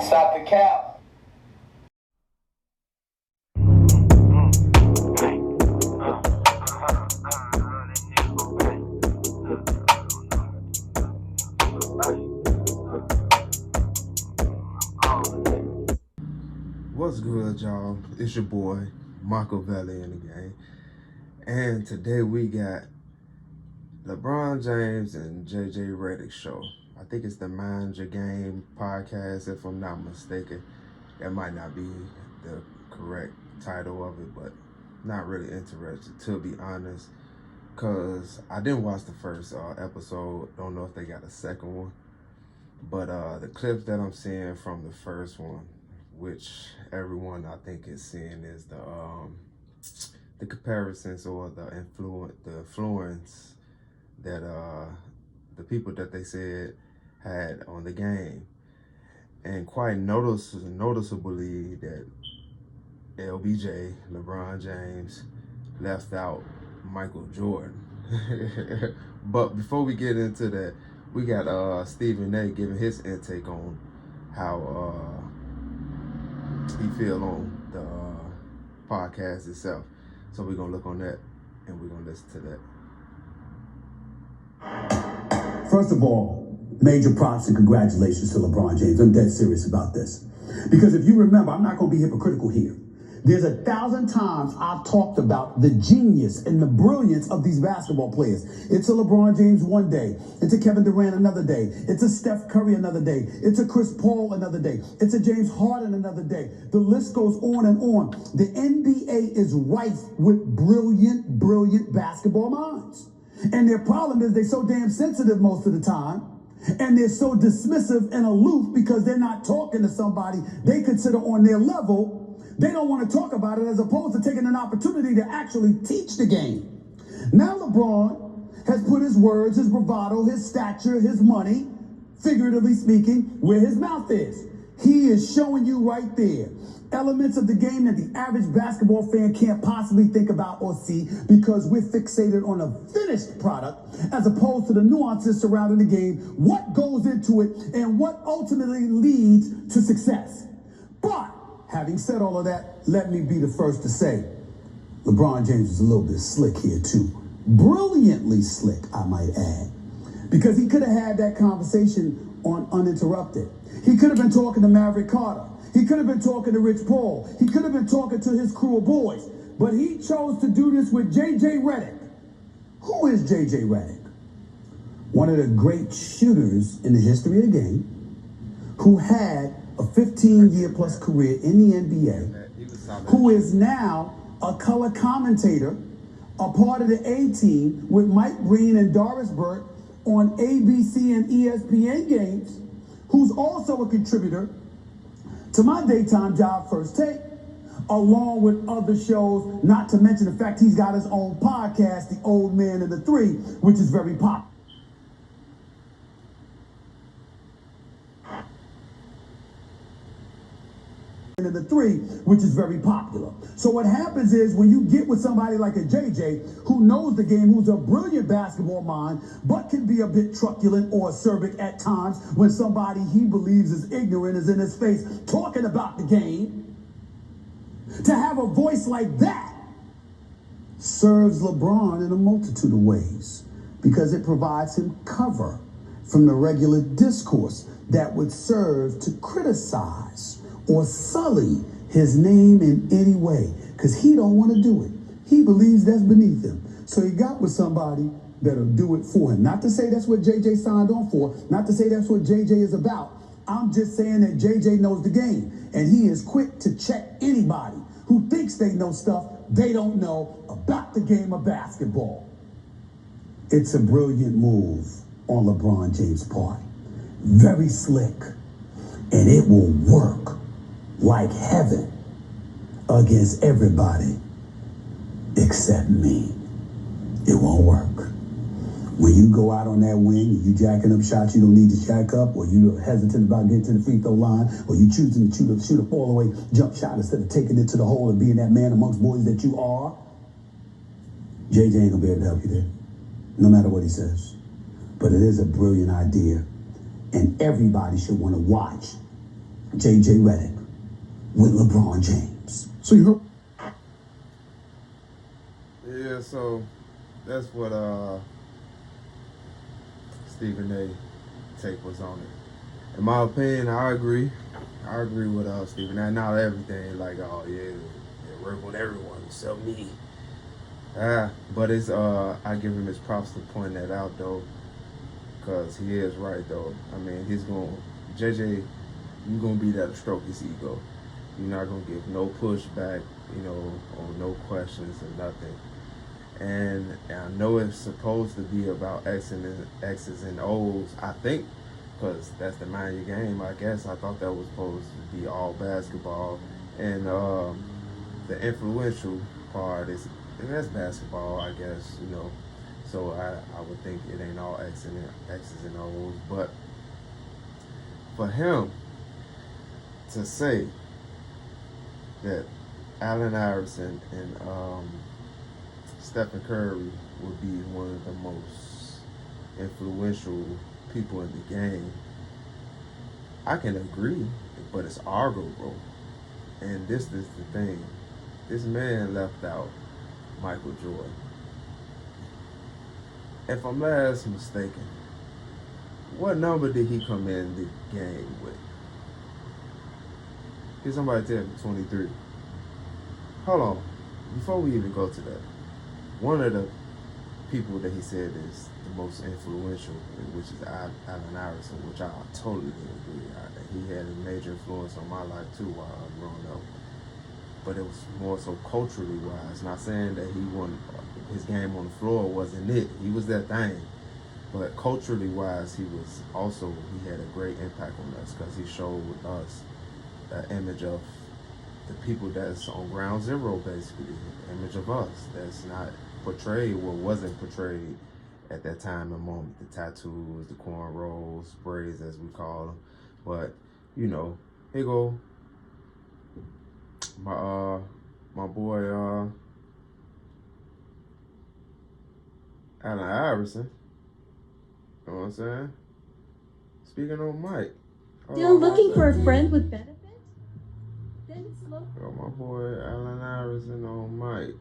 Stop the cap. What's good, y'all? It's your boy, Machiavelli in the game. And today we got LeBron James and JJ Redick show. I think it's the Mind Your Game podcast, if I'm not mistaken. That might not be the correct title of it, but not really interested, to be honest, because I didn't watch the first episode. Don't know if they got a second one. But the clips that I'm seeing from the first one, which everyone I think is seeing, is the comparisons or the influence that the people that they said had on the game, and quite noticeably that LBJ, LeBron James, left out Michael Jordan. But before we get into that, we got Stephen A. giving his intake on how he feel on the podcast itself. So we're gonna look on that and we're gonna listen to that. First of all, major props and congratulations to LeBron James. I'm dead serious about this. Because if you remember, I'm not gonna be hypocritical here. There's 1,000 times I've talked about the genius and the brilliance of these basketball players. It's a LeBron James one day. It's a Kevin Durant another day. It's a Steph Curry another day. It's a Chris Paul another day. It's a James Harden another day. The list goes on and on. The NBA is rife with brilliant basketball minds. And their problem is they're so damn sensitive most of the time. And they're so dismissive and aloof because they're not talking to somebody they consider on their level. They don't want to talk about it, as opposed to taking an opportunity to actually teach the game. Now LeBron has put his words, his bravado, his stature, his money, figuratively speaking, where his mouth is. He is showing you right there elements of the game that the average basketball fan can't possibly think about or see, because we're fixated on a finished product as opposed to the nuances surrounding the game, what goes into it, and what ultimately leads to success. But having said all of that, let me be the first to say, LeBron James is a little bit slick here too. Brilliantly slick, I might add. Because he could have had that conversation on uninterrupted. He could have been talking to Maverick Carter. He could have been talking to Rich Paul. He could have been talking to his crew of boys. But he chose to do this with JJ Redick. Who is JJ Redick? One of the great shooters in the history of the game, who had a 15-year plus career in the NBA, who is now a color commentator, a part of the A-team with Mike Breen and Doris Burke on ABC and ESPN games, who's also a contributor to my daytime job, First Take, along with other shows, not to mention the fact he's got his own podcast, The Old Man and the Three, which is very popular. And the Three, which is very popular. So what happens is, when you get with somebody like a JJ who knows the game, who's a brilliant basketball mind, but can be a bit truculent or acerbic at times when somebody he believes is ignorant is in his face talking about the game, to have a voice like that serves LeBron in a multitude of ways, because it provides him cover from the regular discourse that would serve to criticize or sully his name in any way, because he don't want to do it. He believes that's beneath him. So he got with somebody that'll do it for him. Not to say that's what JJ signed on for, not to say that's what JJ is about. I'm just saying that JJ knows the game, and he is quick to check anybody who thinks they know stuff they don't know about the game of basketball. It's a brilliant move on LeBron James' part. Very slick, and it will work like heaven against everybody except me. It won't work. When you go out on that wing and you jacking up shots you don't need to jack up, or you hesitant about getting to the free throw line, or you choosing to shoot a fall away jump shot instead of taking it to the hole and being that man amongst boys that you are, JJ ain't gonna be able to help you there, no matter what he says. But it is a brilliant idea, and everybody should want to watch J.J. Redick with LeBron James. So you heard? Yeah, so that's what Stephen A. take was on it. In my opinion, I agree. I agree with Stephen A. Not everything, like, oh yeah, it work with everyone except me. But it's I give him his props to point that out though, because he is right though. I mean, JJ, you're gonna be there to stroke his ego. You're not gonna give no pushback, or no questions or nothing. And I know it's supposed to be about X's and O's, I think, because that's the mind of your game, I guess. I thought that was supposed to be all basketball. And the influential part that's basketball, I guess, So I would think it ain't all X's and O's. But for him to say that Allen Iverson and Stephen Curry would be one of the most influential people in the game, I can agree, but it's arguable. And this is the thing. This man left out Michael Jordan. If I'm last mistaken, what number did he come in the game with? Can somebody tell me? 23. Hold on. Before we even go to that, one of the people that he said is the most influential, which is Allen Iverson, which I totally agree. He had a major influence on my life too while I was growing up. But it was more so culturally wise. Not saying that his game on the floor wasn't it. He was that thing. But culturally wise, he had a great impact on us because he showed us the image of the people that's on ground zero, basically. The image of us that's not portrayed, wasn't portrayed at that time and moment. The tattoos, the cornrows, braids as we call them. But, here go my boy Allen Iverson. You know what I'm saying? Speaking on Mike. Still looking for a friend with benefits? Then it's low. Got my boy Allen Iverson on Mike.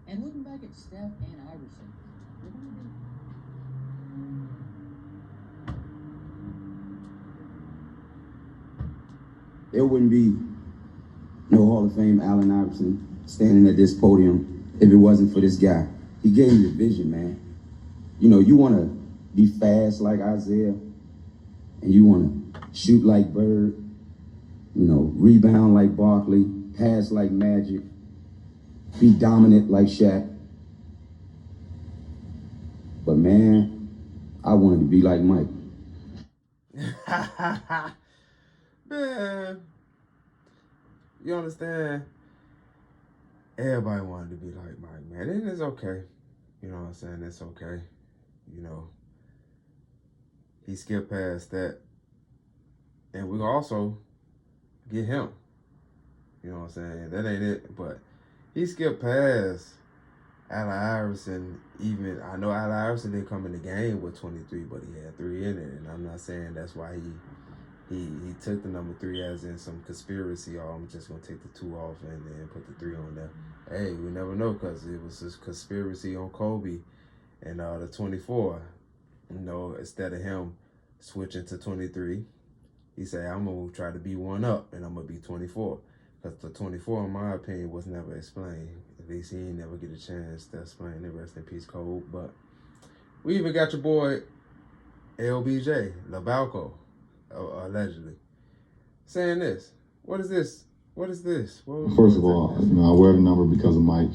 And looking back at Steph and Iverson, they're going to be. There wouldn't be no Hall of Fame Allen Iverson standing at this podium if it wasn't for this guy. He gave me the vision, man. You want to be fast like Isaiah, and you want to shoot like Bird, rebound like Barkley, pass like Magic, be dominant like Shaq. But man, I wanted to be like Mike. Man, you understand? Everybody wanted to be like Mike, man. And it's okay. You know what I'm saying? It's okay. He skipped past that. And we also get him. You know what I'm saying? That ain't it. But he skipped past Allen Iverson. Even, I know Allen Iverson didn't come in the game with 23, but he had 3 in it. And I'm not saying that's why he took the number 3 as in some conspiracy, or I'm just going to take the 2 off and then put the 3 on there. Hey, we never know, because it was this conspiracy on Kobe and the 24. Instead of him switching to 23, he said, I'm going to try to be one up, and I'm going to be 24. Because the 24, in my opinion, was never explained. At least he ain't never get a chance to explain it. Rest in peace, Kobe. But we even got your boy, LBJ, LaBalco, allegedly, saying this. What is this? First of all, I wear the number because of Mike.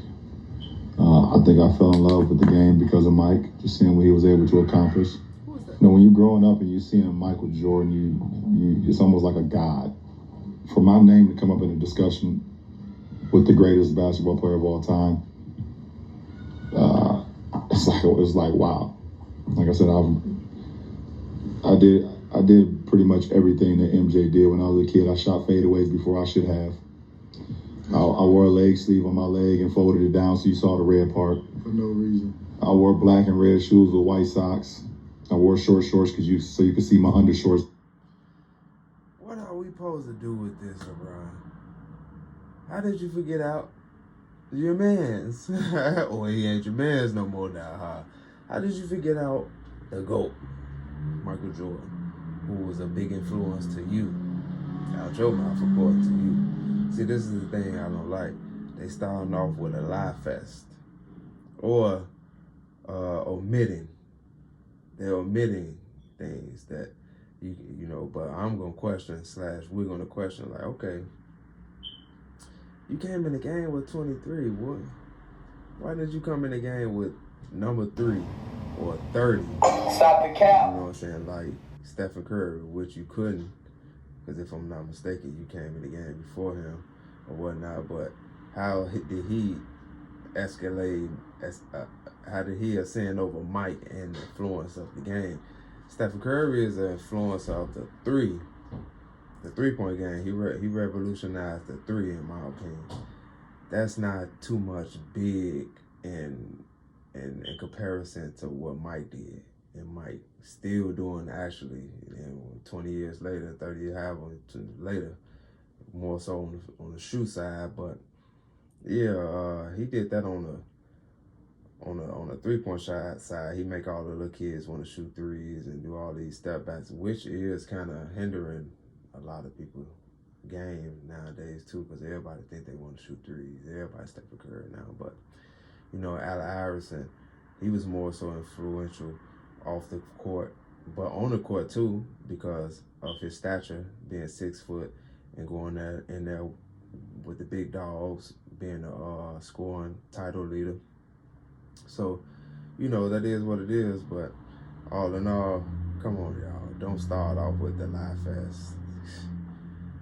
I think I fell in love with the game because of Mike, just seeing what he was able to accomplish. When you're growing up and you're seeing Michael Jordan, it's almost like a god. For my name to come up in a discussion with the greatest basketball player of all time, it's like wow. Like I said, I did pretty much everything that MJ did when I was a kid. I shot fadeaways before I should have. I wore a leg sleeve on my leg and folded it down so you saw the red part. For no reason. I wore black and red shoes with white socks. I wore shorts so you could see my undershorts. What are we supposed to do with this, LeBron? How did you forget out your mans? Or he ain't your mans no more now, huh? How did you forget out the GOAT, Michael Jordan, who was a big influence to you? Out your mouth, according to you. See, this is the thing I don't like. They starting off with a lie fest. Or omitting. They're omitting things that, you know, but I'm going to question / we're going to question, like, okay, you came in the game with 23. Why did you come in the game with number 3 or 30? Stop the cap. You know what I'm saying? Like Stephen Curry, which you couldn't, because if I'm not mistaken, you came in the game before him or whatnot. But how did he escalate? How did he ascend over Mike and the influence of the game? Stephen Curry is an influencer of the 3-point game. He revolutionized the 3, in my opinion. That's not too much big in comparison to what Mike did. And Mike still doing, actually, 20 years later, 30 years later, more so on the shoe side. But yeah, he did that on a 3-point shot side. He make all the little kids want to shoot threes and do all these step backs, which is kind of hindering a lot of people game nowadays too, because everybody think they want to shoot threes. Everybody Stephen Curry now. But you know, Allen Iverson, he was more so influential off the court, but on the court too, because of his stature, being 6 foot and going in there with the big dogs, being a scoring title leader. So, you know, that is what it is. But all in all, come on, y'all, don't start off with the lie fest,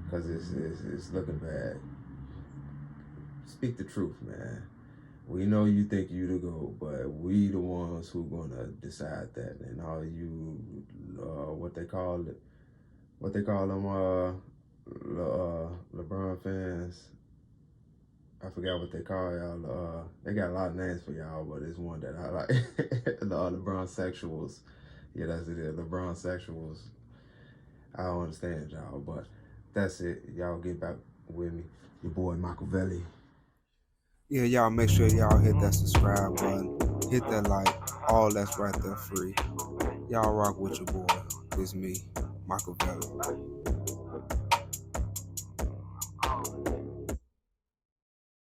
because it's looking bad. Speak the truth, man. We know you think you the GOAT, but we the ones who gonna decide that. And all you, what they call them, LeBron fans. I forgot what they call y'all. They got a lot of names for y'all, but it's one that I like. The LeBron sexuals. Yeah, that's it. LeBron sexuals. I don't understand y'all, but that's it. Y'all get back with me. Your boy Machiavelli. Yeah, y'all make sure y'all hit that subscribe button, hit that like, all that's right there free. Y'all rock with your boy. It's me, Machiavelli.